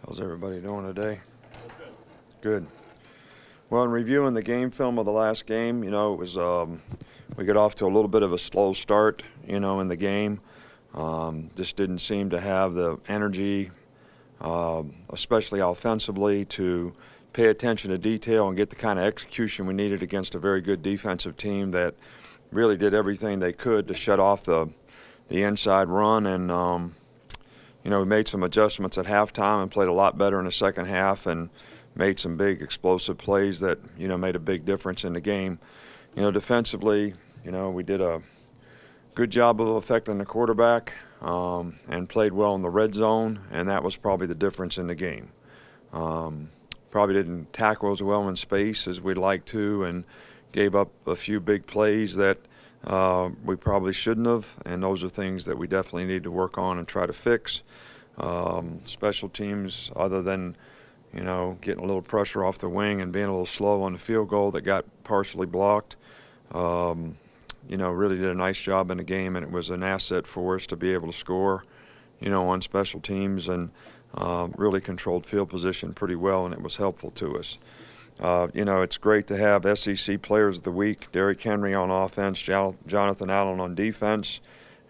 How's everybody doing today? Good. Well, in reviewing the game film of the last game, it was we got off to a little bit of a slow start, in the game. Just didn't seem to have the energy, especially offensively, to pay attention to detail and get the kind of execution we needed against a very good defensive team that really did everything they could to shut off the inside run. And we made some adjustments at halftime and played a lot better in the second half and made some big explosive plays that made a big difference in the game. Defensively, we did a good job of affecting the quarterback and played well in the red zone, and that was probably the difference in the game. Probably didn't tackle as well in space as we'd like to, and gave up a few big plays that we probably shouldn't have, and those are things that we definitely need to work on and try to fix. Special teams, other than getting a little pressure off the wing and being a little slow on the field goal that got partially blocked, really did a nice job in the game, and it was an asset for us to be able to score, on special teams, and really controlled field position pretty well, and it was helpful to us. It's great to have SEC Players of the Week, Derrick Henry on offense, Jonathan Allen on defense,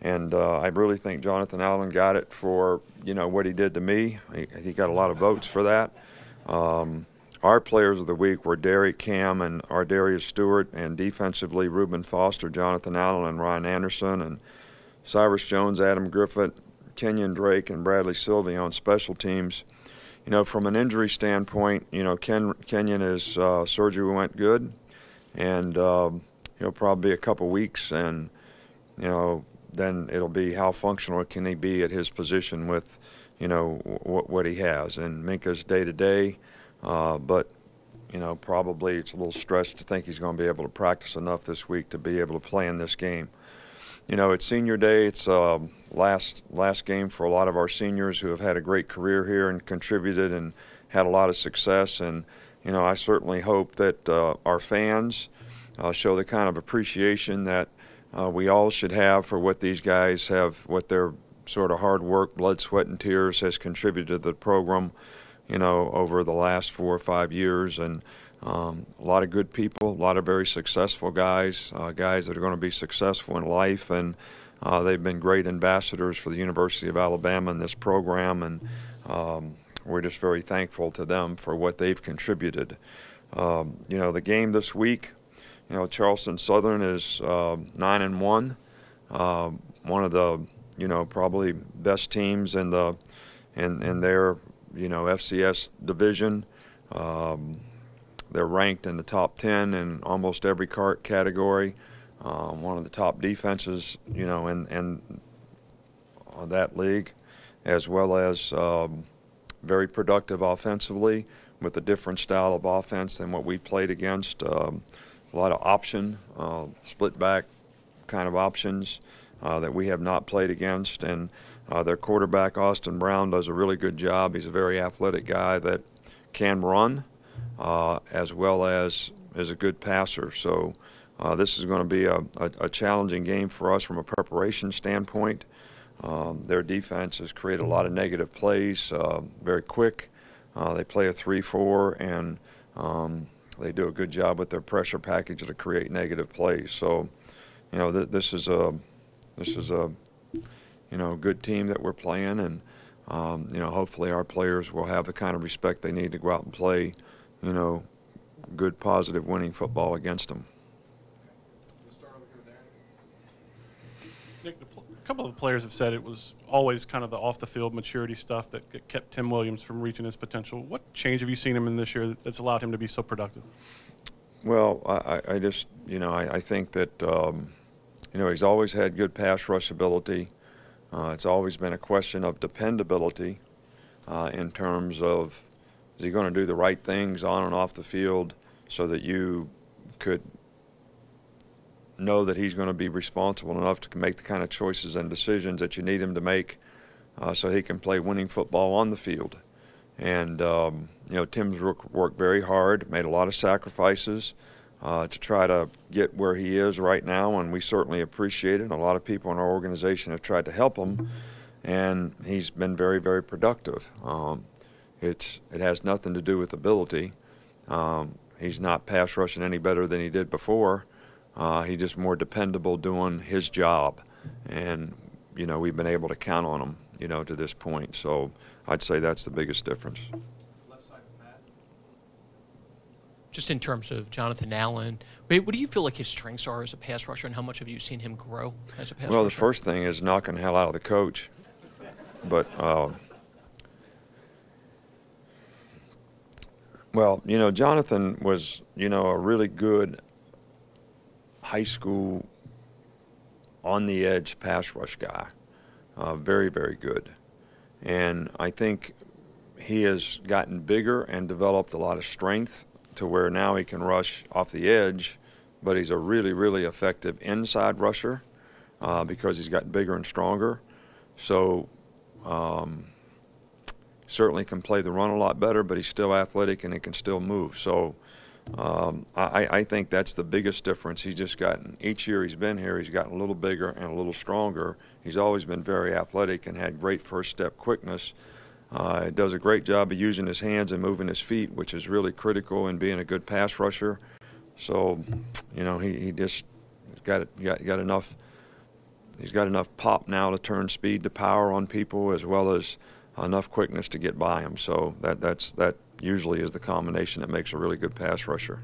and I really think Jonathan Allen got it for, what he did to me. He got a lot of votes for that. Our Players of the Week were Derrick, Cam, and Ardarius Stewart, and defensively Reuben Foster, Jonathan Allen, and Ryan Anderson, and Cyrus Jones, Adam Griffith, Kenyon Drake, and Bradley Sylvie on special teams. From an injury standpoint, Kenyon is surgery went good, and he'll probably be a couple weeks, and then it'll be how functional can he be at his position with what he has. And Minka's day to day, but probably it's a little stretched to think he's going to be able to practice enough this week to be able to play in this game. It's senior day. It's last game for a lot of our seniors who have had a great career here and contributed and had a lot of success. And I certainly hope that our fans show the kind of appreciation that we all should have for what these guys have, what their sort of hard work, blood, sweat, and tears has contributed to the program, over the last 4 or 5 years. And a lot of good people, a lot of very successful guys, guys that are going to be successful in life, and they've been great ambassadors for the University of Alabama in this program, and we're just very thankful to them for what they've contributed. The game this week, Charleston Southern is 9-1, one of the probably best teams in their FCS division. They're ranked in the top 10 in almost every category. One of the top defenses, in that league, as well as very productive offensively with a different style of offense than what we played against. A lot of option, split back kind of options that we have not played against. And their quarterback, Austin Brown, does a really good job. He's a very athletic guy that can run, as well as is a good passer. So this is going to be a challenging game for us from a preparation standpoint. Their defense has created a lot of negative plays, very quick. They play a 3-4, and they do a good job with their pressure package to create negative plays. So, this is a good team that we're playing, and hopefully our players will have the kind of respect they need to go out and play, good, positive, winning football against them. Nick, a couple of players have said it was always kind of the off-the-field maturity stuff that kept Tim Williams from reaching his potential. What change have you seen him in this year that's allowed him to be so productive? Well, I just, I think that, he's always had good pass rush ability. It's always been a question of dependability in terms of, is he going to do the right things on and off the field so that you could know that he's going to be responsible enough to make the kind of choices and decisions that you need him to make so he can play winning football on the field. And, Tim's worked very hard, made a lot of sacrifices to try to get where he is right now, and we certainly appreciate it. And a lot of people in our organization have tried to help him, and he's been very, very productive. it has nothing to do with ability. He's not pass rushing any better than he did before. He's just more dependable doing his job, and we've been able to count on him, to this point. So I'd say that's the biggest difference. Just in terms of Jonathan Allen, what do you feel like his strengths are as a pass rusher, and how much have you seen him grow as a pass rusher? Well, the first thing is knocking the hell out of the coach. But, well, Jonathan was, a really good high school on-the-edge pass rush guy. Very, very good. And I think he has gotten bigger and developed a lot of strength to where now he can rush off the edge, but he's a really, really effective inside rusher because he's gotten bigger and stronger. So certainly can play the run a lot better, but he's still athletic and he can still move. So I think that's the biggest difference. He's just gotten, each year he's been here, he's gotten a little bigger and a little stronger. He's always been very athletic and had great first step quickness. He does a great job of using his hands and moving his feet, which is really critical in being a good pass rusher. So, he just got enough. He's got enough pop now to turn speed to power on people, as well as enough quickness to get by them. So that usually is the combination that makes a really good pass rusher.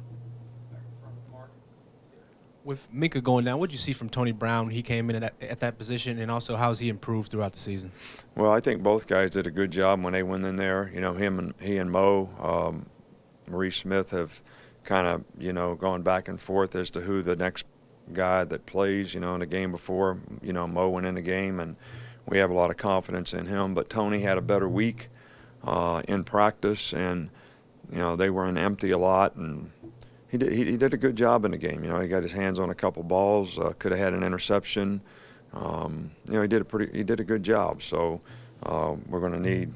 With Mika going down, what did you see from Tony Brown when he came in at that position, and also how's he improved throughout the season? Well, I think both guys did a good job when they went in there. He and Mo, Maurice Smith have kind of, gone back and forth as to who the next guy that plays, in the game before, Mo went in the game, and we have a lot of confidence in him. But Tony had a better week in practice, and, they were in empty a lot, and he did a good job in the game. He got his hands on a couple balls, could have had an interception. He did a good job. So we're going to need,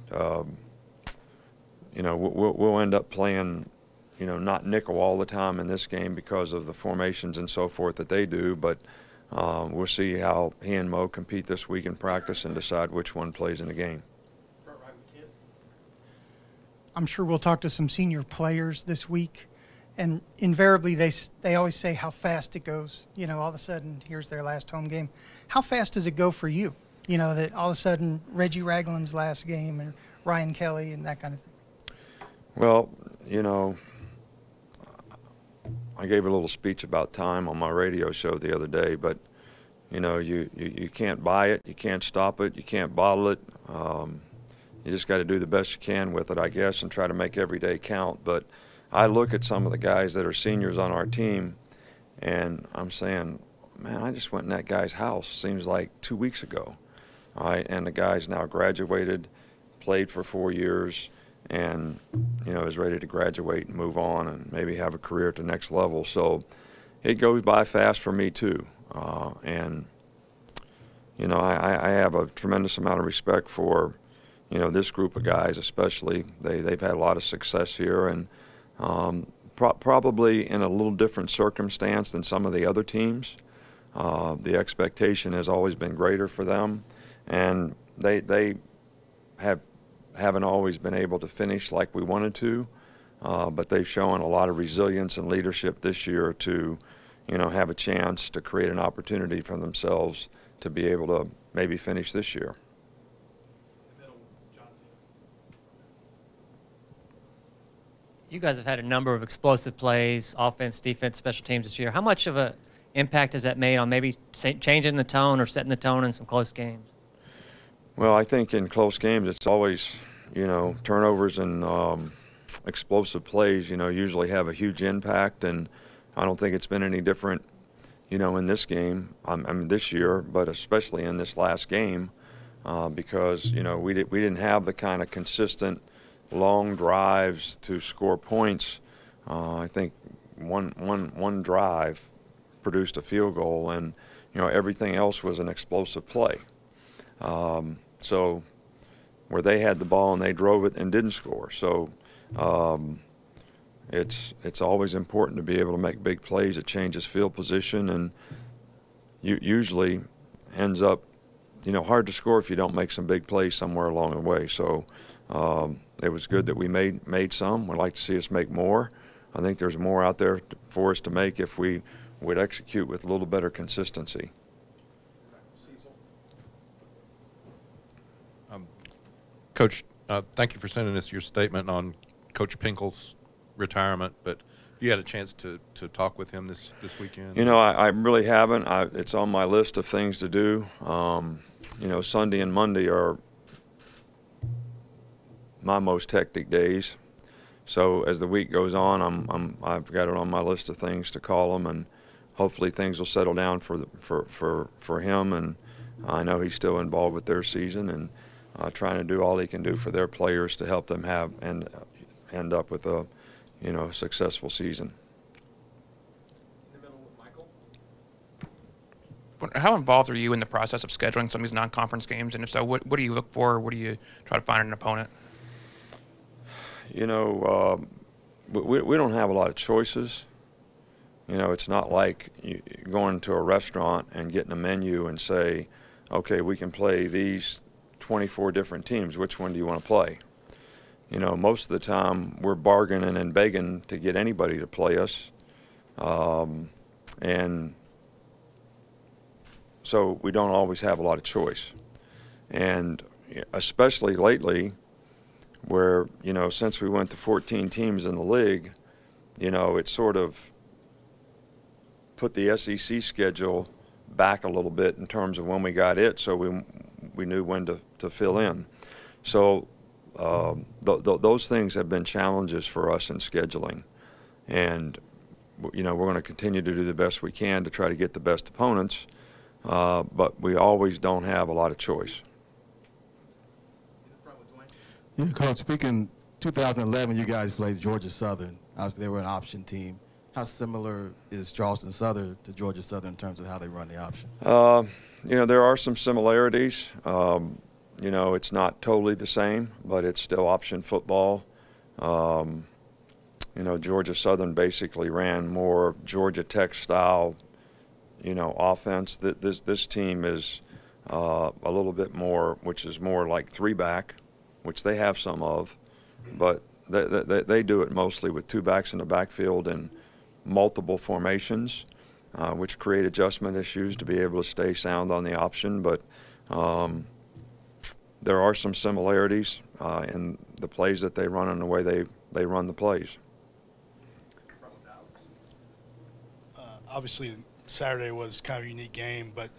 we'll end up playing, not nickel all the time in this game because of the formations and so forth that they do. But we'll see how he and Mo compete this week in practice and decide which one plays in the game. I'm sure we'll talk to some senior players this week. And invariably, they always say how fast it goes. All of a sudden, here's their last home game. How fast does it go for you? That all of a sudden Reggie Ragland's last game and Ryan Kelly and that kind of thing. Well, I gave a little speech about time on my radio show the other day, but, you can't buy it, you can't stop it, you can't bottle it. You just got to do the best you can with it, I guess, and try to make every day count. But I look at some of the guys that are seniors on our team, and I'm saying, man, I just went in that guy's house, seems like 2 weeks ago. All right, and the guy's now graduated, played for 4 years, and, is ready to graduate and move on and maybe have a career at the next level. So it goes by fast for me, too. And, I have a tremendous amount of respect for, this group of guys especially. They've had a lot of success here, and probably in a little different circumstance than some of the other teams. The expectation has always been greater for them, and they haven't always been able to finish like we wanted to, but they've shown a lot of resilience and leadership this year to, have a chance to create an opportunity for themselves to be able to maybe finish this year. You guys have had a number of explosive plays, offense, defense, special teams this year. How much of an impact has that made on maybe changing the tone or setting the tone in some close games? Well, I think in close games it's always, turnovers and explosive plays, usually have a huge impact, and I don't think it's been any different, in this game, this year, but especially in this last game, because, we didn't have the kind of consistent long drives to score points. I think one drive produced a field goal, and everything else was an explosive play. So where they had the ball and they drove it and didn't score. So it's always important to be able to make big plays. It changes field position, and usually ends up hard to score if you don't make some big plays somewhere along the way. So It was good that we made some. We'd like to see us make more. I think there's more out there for us to make if we would execute with a little better consistency. Coach, thank you for sending us your statement on Coach Pinkel's retirement, but you had a chance to talk with him this weekend? You know, I really haven't. It's on my list of things to do. You know, Sunday and Monday are my most hectic days. So as the week goes on, I've got it on my list of things to call him, and hopefully things will settle down for him. And I know he's still involved with their season and trying to do all he can do for their players to help them have and end up with a successful season. How involved are you in the process of scheduling some of these non-conference games? And if so, what do you look for? What do you try to find in an opponent? You know, we don't have a lot of choices. You know, it's not like going to a restaurant and getting a menu and say, okay, we can play these 24 different teams. Which one do you want to play? You know, most of the time we're bargaining and begging to get anybody to play us. And so we don't always have a lot of choice. And especially lately, where, you know, since we went to 14 teams in the league, you know, it sort of put the SEC schedule back a little bit in terms of when we got it, so we knew when to fill in. So those things have been challenges for us in scheduling. And, you know, we're going to continue to do the best we can to try to get the best opponents, but we always don't have a lot of choice. Yeah, Coach, speaking 2011, you guys played Georgia Southern. Obviously, they were an option team. How similar is Charleston Southern to Georgia Southern in terms of how they run the option? You know, there are some similarities. You know, it's not totally the same, but it's still option football. You know, Georgia Southern basically ran more Georgia Tech style, you know, offense. This team is a little bit more, which is more like three-back, which they have some of, but they do it mostly with two backs in the backfield and multiple formations, which create adjustment issues to be able to stay sound on the option. But there are some similarities in the plays that they run and the way they run the plays. Obviously, Saturday was kind of a unique game, but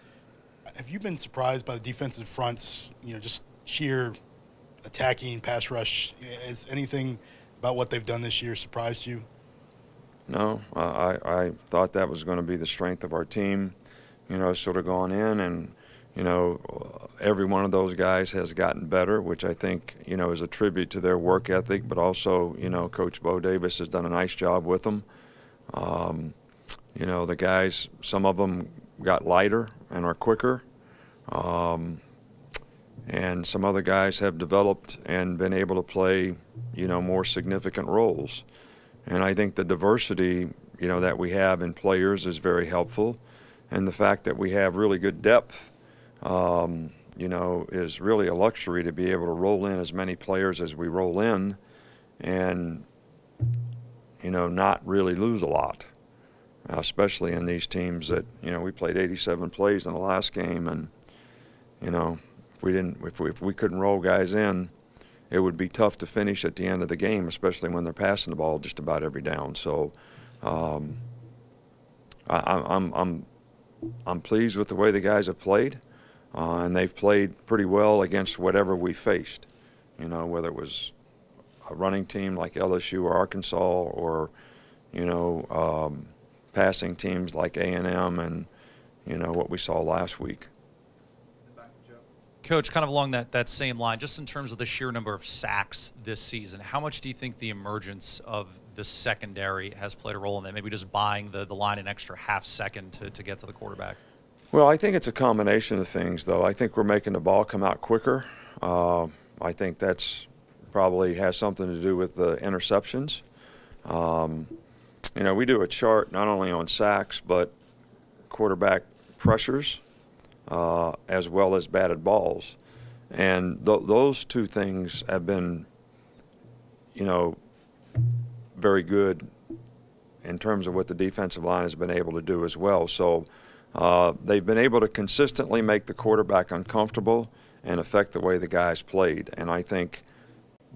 have you been surprised by the defensive fronts, you know, just sheer attacking, pass rush? Has anything about what they've done this year surprised you? No, I thought that was going to be the strength of our team, you know, sort of gone in, and, you know, every one of those guys has gotten better, which I think, you know, is a tribute to their work ethic, but also, you know, Coach Bo Davis has done a nice job with them. You know, the guys, some of them got lighter and are quicker. And some other guys have developed and been able to play, you know, more significant roles. And I think the diversity, you know, that we have in players is very helpful. And the fact that we have really good depth, you know, is really a luxury to be able to roll in as many players as we roll in and, you know, not really lose a lot, especially in these teams that, you know, we played 87 plays in the last game, and, you know, if we couldn't roll guys in, it would be tough to finish at the end of the game, especially when they're passing the ball just about every down. So I'm pleased with the way the guys have played, and they've played pretty well against whatever we faced. You know, whether it was a running team like LSU or Arkansas, or, you know, passing teams like A&M, and, you know, what we saw last week. Coach, kind of along that same line, just in terms of the sheer number of sacks this season, how much do you think the emergence of the secondary has played a role in that? Maybe just buying the line an extra half second to get to the quarterback? Well, I think it's a combination of things, though. I think we're making the ball come out quicker. I think that's probably has something to do with the interceptions. You know, we do a chart not only on sacks but quarterback pressures, as well as batted balls. And those two things have been, you know, very good in terms of what the defensive line has been able to do as well. So they've been able to consistently make the quarterback uncomfortable and affect the way the guys played. And I think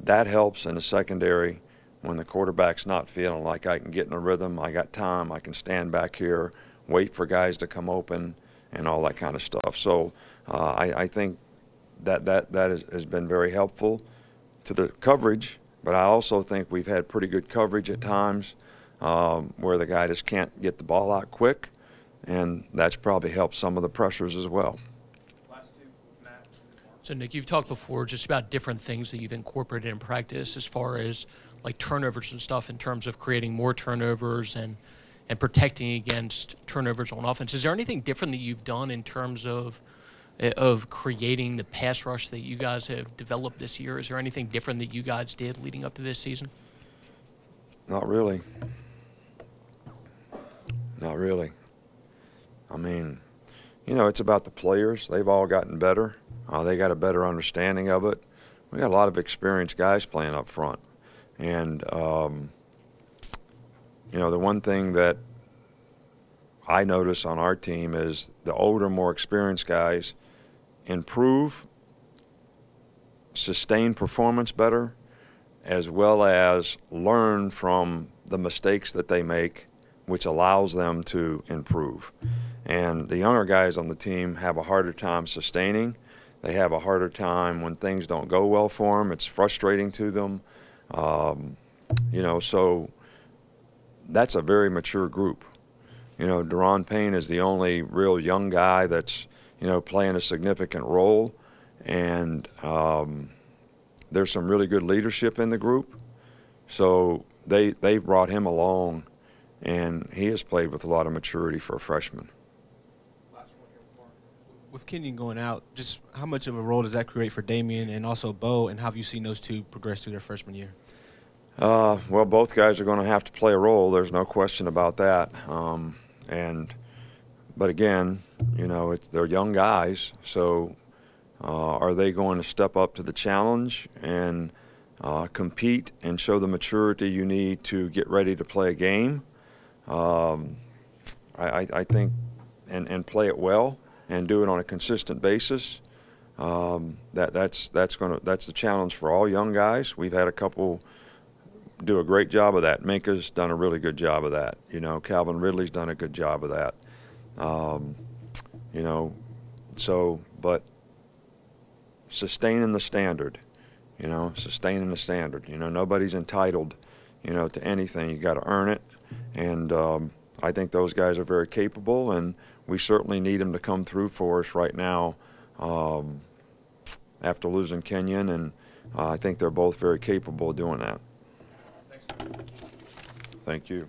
that helps in the secondary when the quarterback's not feeling like I can get in a rhythm, I got time, I can stand back here, wait for guys to come open, and all that kind of stuff. So I think that has been very helpful to the coverage, but I also think we've had pretty good coverage at times where the guy just can't get the ball out quick, and that's probably helped some of the pressures as well. So, Nick, you've talked before just about different things that you've incorporated in practice as far as like turnovers and stuff in terms of creating more turnovers and protecting against turnovers on offense. Is there anything different that you've done in terms of creating the pass rush that you guys have developed this year? Is there anything different that you guys did leading up to this season? Not really. Not really. I mean, you know, it's about the players. They've all gotten better. They got a better understanding of it. We got a lot of experienced guys playing up front. And, you know, the one thing that I notice on our team is the older, more experienced guys improve, sustain performance better, as well as learn from the mistakes that they make, which allows them to improve. And the younger guys on the team have a harder time sustaining. They have a harder time when things don't go well for them. It's frustrating to them. You know, so that's a very mature group. You know, Deron Payne is the only real young guy that's, you know, playing a significant role. And there's some really good leadership in the group. So they've brought him along, and he has played with a lot of maturity for a freshman. With Kenyon going out, just how much of a role does that create for Damian and also Bo, and how have you seen those two progress through their freshman year? Well, both guys are going to have to play a role. There's no question about that. But again, you know, they're young guys, so are they going to step up to the challenge and compete and show the maturity you need to get ready to play a game? I think, and play it well and do it on a consistent basis. That's the challenge for all young guys. We've had a couple do a great job of that. Minka's done a really good job of that. You know, Calvin Ridley's done a good job of that. You know, so, but sustaining the standard, you know, sustaining the standard. You know, nobody's entitled, you know, to anything. You got to earn it. And I think those guys are very capable, and we certainly need them to come through for us right now after losing Kenyon, and I think they're both very capable of doing that. Thank you.